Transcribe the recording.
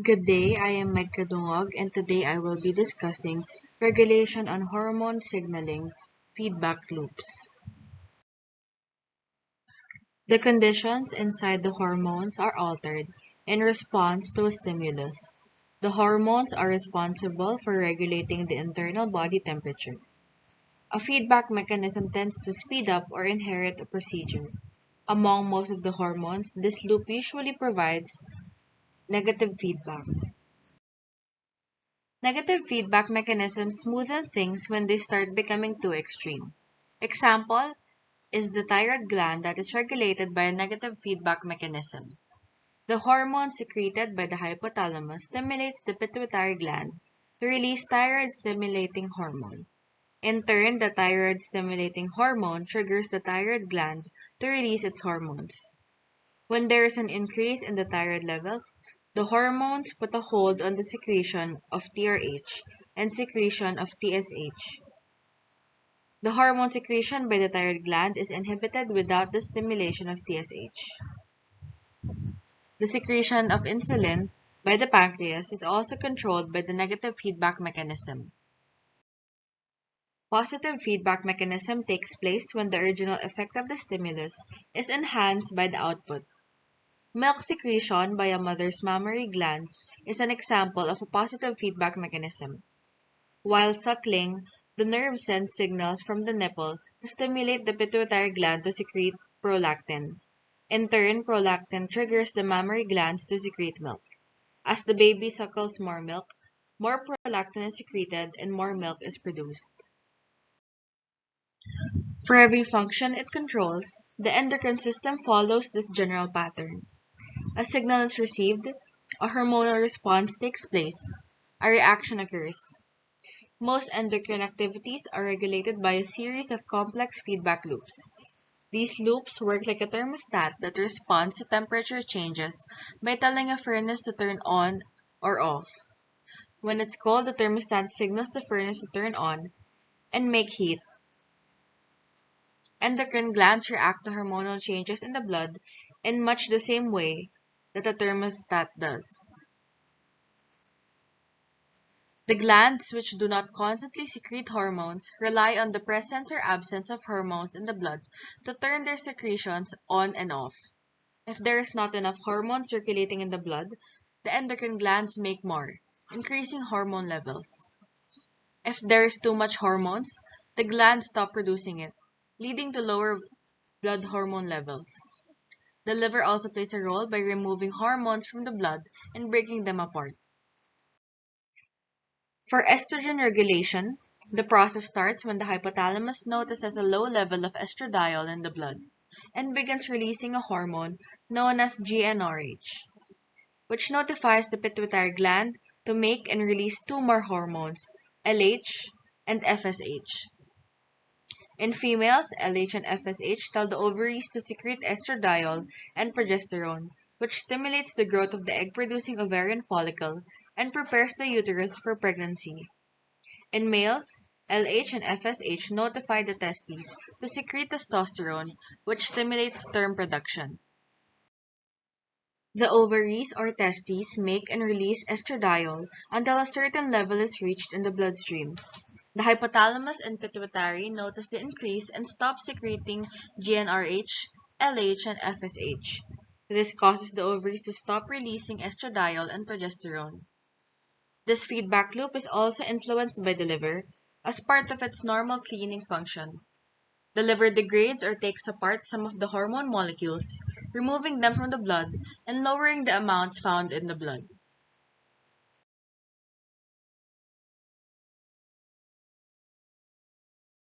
Good day, I am Cadungog and today I will be discussing regulation on hormone signaling feedback loops. The conditions inside the hormones are altered in response to a stimulus. The hormones are responsible for regulating the internal body temperature. A feedback mechanism tends to speed up or inherit a procedure. Among most of the hormones, this loop usually provides negative feedback. Negative feedback mechanisms smoothen things when they start becoming too extreme. Example is the thyroid gland that is regulated by a negative feedback mechanism. The hormone secreted by the hypothalamus stimulates the pituitary gland to release thyroid-stimulating hormone. In turn, the thyroid-stimulating hormone triggers the thyroid gland to release its hormones. When there is an increase in the thyroid levels, the hormones put a hold on the secretion of TRH and secretion of TSH. The hormone secretion by the thyroid gland is inhibited without the stimulation of TSH. The secretion of insulin by the pancreas is also controlled by the negative feedback mechanism. Positive feedback mechanism takes place when the original effect of the stimulus is enhanced by the output. Milk secretion by a mother's mammary glands is an example of a positive feedback mechanism. While suckling, the nerve sends signals from the nipple to stimulate the pituitary gland to secrete prolactin. In turn, prolactin triggers the mammary glands to secrete milk. As the baby suckles more prolactin is secreted and more milk is produced. For every function it controls, the endocrine system follows this general pattern. A signal is received, a hormonal response takes place, a reaction occurs. Most endocrine activities are regulated by a series of complex feedback loops. These loops work like a thermostat that responds to temperature changes by telling a furnace to turn on or off. When it's cold, the thermostat signals the furnace to turn on and make heat. Endocrine glands react to hormonal changes in the blood in much the same way that a thermostat does. The glands, which do not constantly secrete hormones, rely on the presence or absence of hormones in the blood to turn their secretions on and off. If there is not enough hormone circulating in the blood, the endocrine glands make more, increasing hormone levels. If there is too much hormones, the glands stop producing it, leading to lower blood hormone levels. The liver also plays a role by removing hormones from the blood and breaking them apart. For estrogen regulation, the process starts when the hypothalamus notices a low level of estradiol in the blood and begins releasing a hormone known as GnRH, which notifies the pituitary gland to make and release two more hormones, LH and FSH. In females, LH and FSH tell the ovaries to secrete estradiol and progesterone, which stimulates the growth of the egg-producing ovarian follicle and prepares the uterus for pregnancy. In males, LH and FSH notify the testes to secrete testosterone, which stimulates sperm production. The ovaries or testes make and release estradiol until a certain level is reached in the bloodstream. The hypothalamus and pituitary notice the increase and stop secreting GnRH, LH, and FSH. This causes the ovaries to stop releasing estradiol and progesterone. This feedback loop is also influenced by the liver as part of its normal cleaning function. The liver degrades or takes apart some of the hormone molecules, removing them from the blood and lowering the amounts found in the blood.